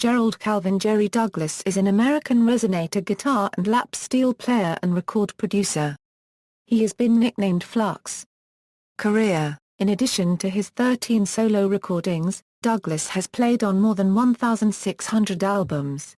Gerald Calvin. Jerry Douglas is an American resonator guitar and lap steel player and record producer. He has been nicknamed Flux. Career: in addition to his 13 solo recordings, Douglas has played on more than 1,600 albums.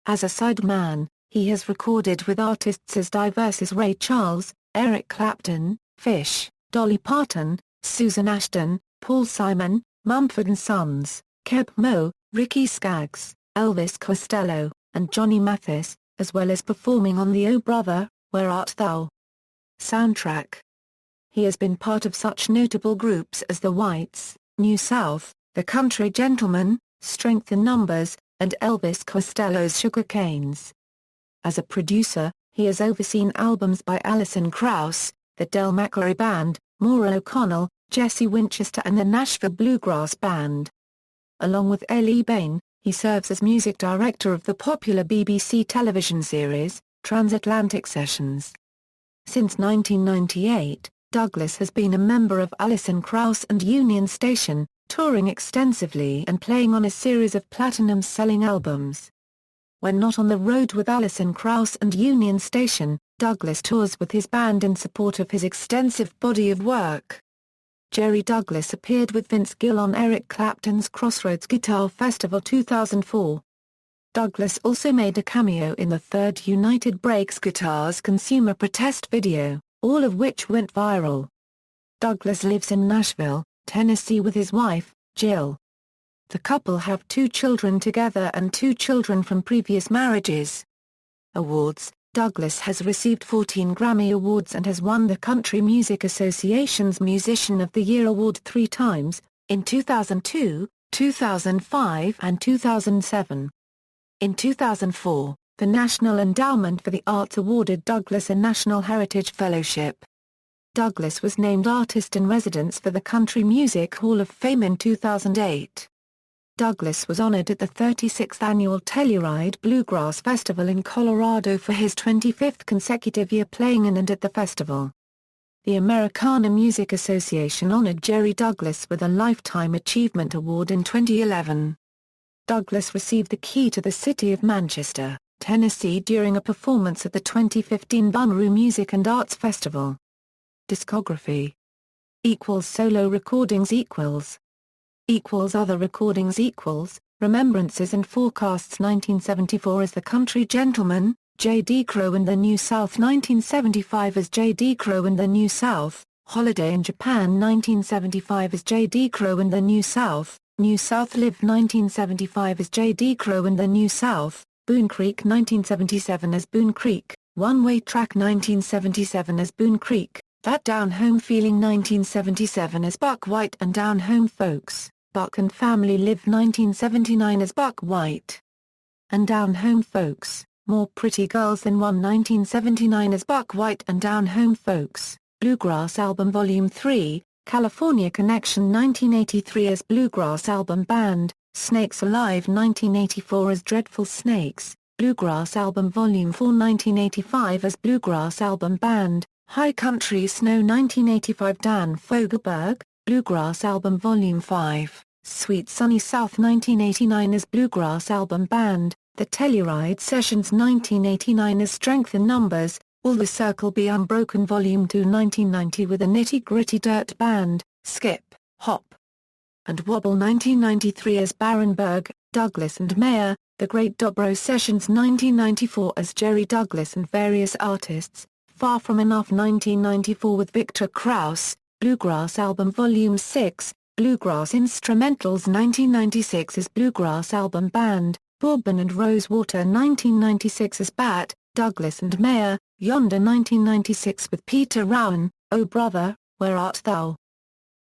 As a sideman, he has recorded with artists as diverse as Ray Charles, Eric Clapton, Fish, Dolly Parton, Susan Ashton, Paul Simon, Mumford & Sons, Keb Mo, Ricky Skaggs, Elvis Costello, and Johnny Mathis, as well as performing on the Oh Brother, Where Art Thou? Soundtrack. He has been part of such notable groups as The Whites, New South, The Country Gentlemen, Strength in Numbers, and Elvis Costello's Sugar Canes. As a producer, he has overseen albums by Alison Krauss, the Del McRae Band, Maura O'Connell, Jesse Winchester and the Nashville Bluegrass Band. Along with L.E. Bain, he serves as music director of the popular BBC television series, Transatlantic Sessions. Since 1998, Douglas has been a member of Alison Krauss and Union Station, touring extensively and playing on a series of platinum-selling albums. When not on the road with Alison Krauss and Union Station, Douglas tours with his band in support of his extensive body of work. Jerry Douglas appeared with Vince Gill on Eric Clapton's Crossroads Guitar Festival 2004. Douglas also made a cameo in the third United Breaks Guitars consumer protest video, all of which went viral. Douglas lives in Nashville, Tennessee with his wife, Jill. The couple have 2 children together and 2 children from previous marriages. Awards: Douglas has received 14 Grammy Awards and has won the Country Music Association's Musician of the Year Award 3 times, in 2002, 2005 and 2007. In 2004, the National Endowment for the Arts awarded Douglas a National Heritage Fellowship. Douglas was named Artist in Residence for the Country Music Hall of Fame in 2008. Douglas was honored at the 36th Annual Telluride Bluegrass Festival in Colorado for his 25th consecutive year playing in and at the festival. The Americana Music Association honored Jerry Douglas with a Lifetime Achievement Award in 2011. Douglas received the key to the city of Manchester, Tennessee during a performance at the 2015 Bonnaroo Music and Arts Festival. Discography. Solo recordings Other recordings Remembrances and Forecasts 1974 as The Country Gentleman, J.D. Crowe and the New South 1975 as J.D. Crowe and the New South, Holiday in Japan 1975 as J.D. Crowe and the New South Live 1975 as J.D. Crowe and the New South, Boone Creek 1977 as Boone Creek, One Way Track 1977 as Boone Creek, That Down Home Feeling 1977 as Buck White and Down Home Folks, Buck and Family Live 1979 as Buck White and Down Home Folks, More Pretty Girls Than One 1979 as Buck White and Down Home Folks, Bluegrass Album Volume 3, California Connection 1983 as Bluegrass Album Band, Snakes Alive 1984 as Dreadful Snakes, Bluegrass Album Volume 4 1985 as Bluegrass Album Band, High Country Snow 1985 Dan Fogelberg, Bluegrass Album Volume 5, Sweet Sunny South 1989 as Bluegrass Album Band, The Telluride Sessions 1989 as Strength in Numbers, Will the Circle Be Unbroken Volume 2 1990 with a Nitty Gritty Dirt Band, Skip, Hop and Wobble 1993 as Barenberg, Douglas and Mayer, The Great Dobro Sessions 1994 as Jerry Douglas and various artists, Far From Enough 1994 with Victor Krauss, Bluegrass Album Volume 6, Bluegrass Instrumentals 1996 as Bluegrass Album Band, Bourbon and Rosewater 1996 as Bat, Douglas and Mayer, Yonder 1996 with Peter Rowan, Oh Brother, Where Art Thou?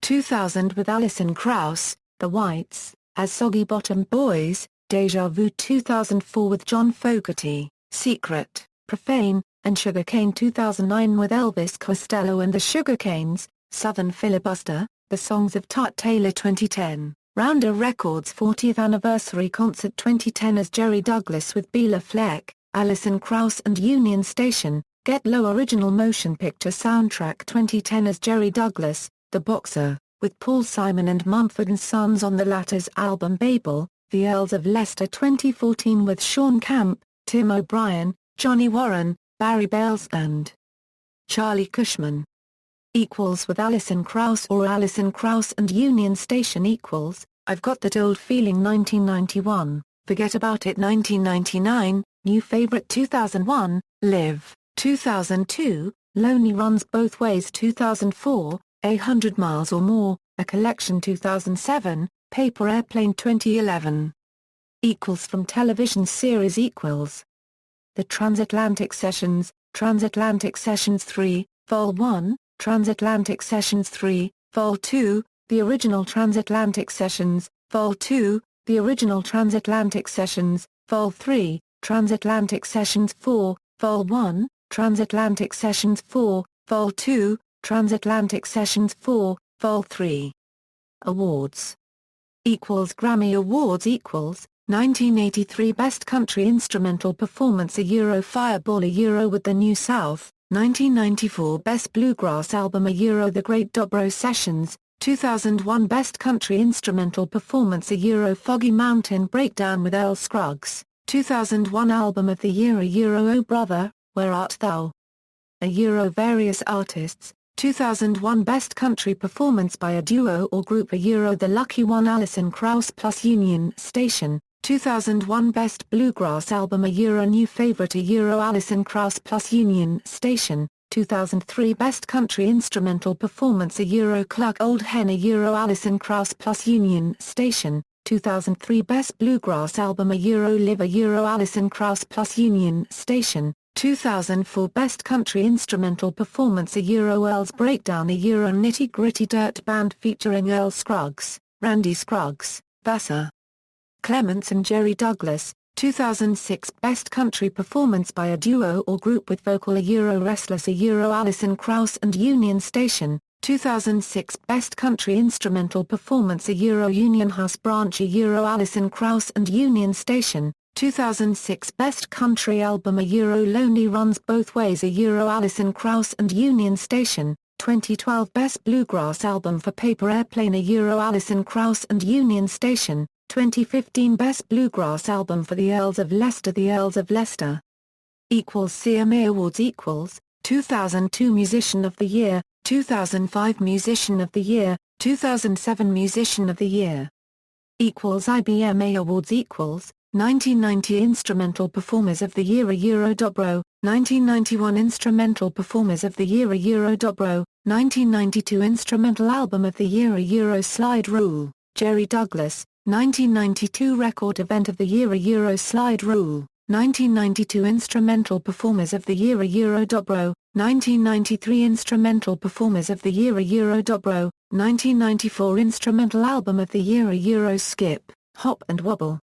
2000 with Alison Krauss, The Whites, as Soggy Bottom Boys, Deja Vu 2004 with John Fogerty, Secret, Profane, and Sugarcane 2009 with Elvis Costello and the Sugarcanes, Southern Filibuster, The Songs of Tut Taylor 2010, Rounder Records 40th Anniversary Concert 2010 as Jerry Douglas with Bela Fleck, Alison Krauss and Union Station, Get Low Original Motion Picture Soundtrack 2010 as Jerry Douglas, The Boxer, with Paul Simon and Mumford & Sons on the latter's album Babel, The Earls of Leicester 2014 with Sean Camp, Tim O'Brien, Johnny Warren, Barry Bales and Charlie Cushman. Equals with Alison Krauss or Alison Krauss and Union Station equals, I've Got That Old Feeling 1991, Forget About It 1999, New Favorite 2001, Live, 2002, Lonely Runs Both Ways 2004, 100 Miles or More, A Collection 2007, Paper Airplane 2011. Equals from television series equals. The Transatlantic Sessions, Transatlantic Sessions 3, Vol 1, Transatlantic Sessions 3, Vol 2, The Original Transatlantic Sessions, Vol 2, The Original Transatlantic Sessions, Vol 3, Transatlantic Sessions 4, Vol 1, Transatlantic Sessions 4, Vol 2, Transatlantic Sessions 4, Vol 3. Awards. Equals Grammy Awards equals, 1983 Best Country Instrumental Performance a Euro Fireball a Euro with the New South, 1994 Best Bluegrass Album a Euro The Great Dobro Sessions, 2001 Best Country Instrumental Performance a Euro Foggy Mountain Breakdown with Earl Scruggs, 2001 Album of the Year a Euro Oh Brother, Where Art Thou? A Euro Various Artists, 2001 Best Country Performance by a Duo or Group a Euro The Lucky One Alison Krauss plus Union Station, 2001 Best Bluegrass Album a Euro New Favorite a Euro Alison Krauss plus Union Station, 2003 Best Country Instrumental Performance a Euro Cluck Old Hen a Euro Alison Krauss plus Union Station, 2003 Best Bluegrass Album a Euro Live a Euro Alison Krauss plus Union Station, 2004 Best Country Instrumental Performance a Euro Earl's Breakdown a Euro Nitty Gritty Dirt Band featuring Earl Scruggs, Randy Scruggs, Vassar Clements and Jerry Douglas, 2006 Best Country Performance by a Duo or Group with Vocal a Euro Restless a Euro Alison Krauss and Union Station, 2006 Best Country Instrumental Performance a Euro Union House Branch a Euro Alison Krauss and Union Station, 2006 Best Country Album a Euro Lonely Runs Both Ways a Euro Alison Krauss and Union Station, 2012 Best Bluegrass Album for Paper Airplane a Euro Alison Krauss and Union Station, 2015 Best Bluegrass Album for the Earls of Leicester The Earls of Leicester. CMA Awards equals, 2002 Musician of the Year, 2005 Musician of the Year, 2007 Musician of the Year. IBMA Awards equals, 1990 Instrumental Performers of the Year a Euro Dobro, 1991 Instrumental Performers of the Year a Euro Dobro, 1992 Instrumental Album of the Year a Euro Slide Rule, Jerry Douglas, 1992 Record Event of the Year a Euro Slide Rule, 1992 Instrumental Performers of the Year a Euro Dobro, 1993 Instrumental Performers of the Year a Euro Dobro, 1994 Instrumental Album of the Year a Euro Skip, Hop and Wobble.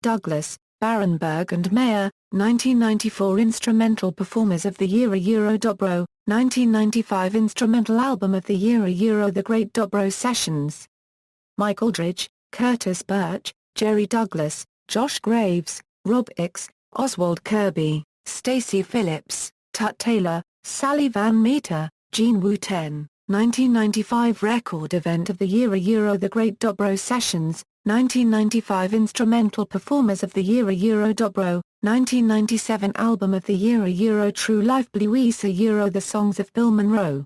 Douglas, Barenberg and Mayer, 1994 Instrumental Performers of the Year a Euro Dobro, 1995 Instrumental Album of the Year a Euro The Great Dobro Sessions. Mike Aldridge, Curtis Birch, Jerry Douglas, Josh Graves, Rob Hicks, Oswald Kirby, Stacey Phillips, Tut Taylor, Sally Van Meter, Gene Wu 10, 1995 Record Event of the Year a Euro The Great Dobro Sessions, 1995 Instrumental Performers of the Year a Euro Dobro, 1997 Album of the Year a Euro True Life Blues a Euro The Songs of Bill Monroe.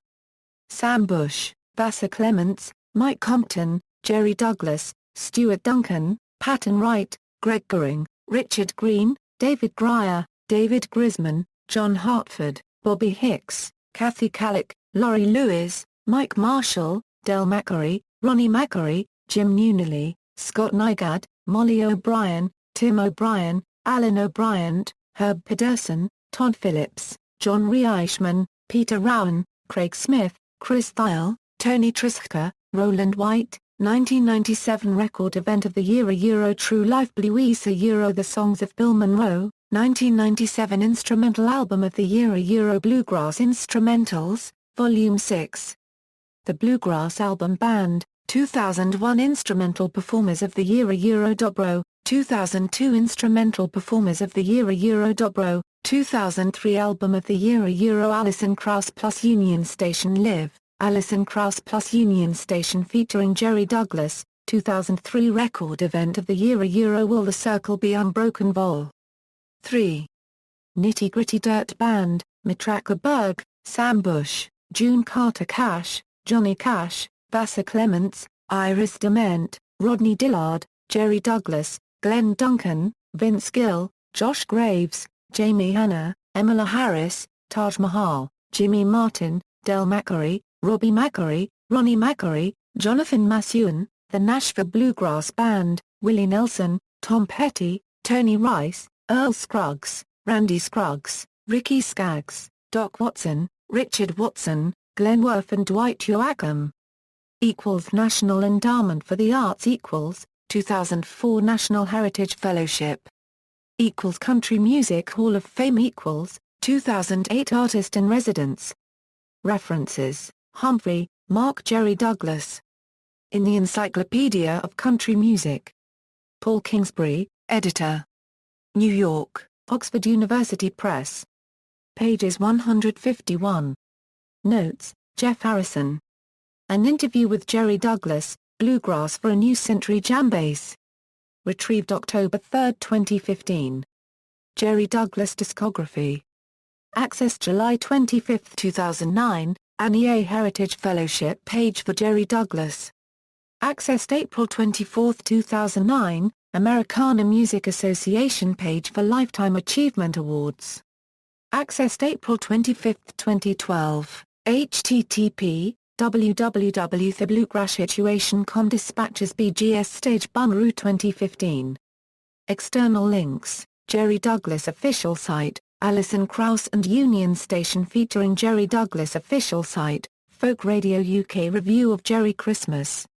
Sam Bush, Vassar Clements, Mike Compton, Jerry Douglas, Stuart Duncan, Patton Wright, Greg Goring, Richard Green, David Grier, David Grisman, John Hartford, Bobby Hicks, Kathy Kallick, Laurie Lewis, Mike Marshall, Del Macquarie, Ronnie Macquarie, Jim Nunnally, Scott Nygaard, Molly O'Brien, Tim O'Brien, Alan O'Brien, Herb Pedersen, Todd Phillips, John Reichman, Peter Rowan, Craig Smith, Chris Thiel, Tony Trischka, Roland White, 1997 Record Event of the Year a Euro True Life Blues a Euro The Songs of Bill Monroe, 1997 Instrumental Album of the Year a Euro Bluegrass Instrumentals, Volume 6. The Bluegrass Album Band, 2001 Instrumental Performers of the Year a Euro Dobro, 2002 Instrumental Performers of the Year a Euro Dobro, 2003 Album of the Year a Euro Alison Krauss plus Union Station Live, Alison Krauss plus Union Station featuring Jerry Douglas, 2003 Record Event of the Year Will the Circle Be Unbroken Vol. 3. Nitty Gritty Dirt Band, Mitraka Berg, Sam Bush, June Carter Cash, Johnny Cash, Vassar Clements, Iris Dement, Rodney Dillard, Jerry Douglas, Glenn Duncan, Vince Gill, Josh Graves, Jamie Hanna, Emila Harris, Taj Mahal, Jimmy Martin, Del Macquarie, Robbie Macquarie, Ronnie Macquarie, Jonathan Massoon, The Nashville Bluegrass Band, Willie Nelson, Tom Petty, Tony Rice, Earl Scruggs, Randy Scruggs, Ricky Skaggs, Doc Watson, Richard Watson, Glenn Worth and Dwight Yoakam. National Endowment for the Arts 2004 National Heritage Fellowship. Country Music Hall of Fame 2008 Artist in Residence. References: Humphrey, Mark. Jerry Douglas. In the Encyclopedia of Country Music. Paul Kingsbury, editor. New York, Oxford University Press. Pages 151. Notes: Jeff Harrison. An Interview with Jerry Douglas, Bluegrass for a New Century Jam Bass. Retrieved October 3, 2015. Jerry Douglas Discography. Accessed July 25, 2009, Annie A. Heritage Fellowship page for Jerry Douglas. Accessed April 24, 2009, Americana Music Association page for Lifetime Achievement Awards. Accessed April 25, 2012, http www.thebluegrasssituation.com Dispatches BGS Stage Bonnaroo 2015. External links: Jerry Douglas official site, Alison Krauss and Union Station featuring Jerry Douglas official site, Folk Radio UK review of Jerry Christmas.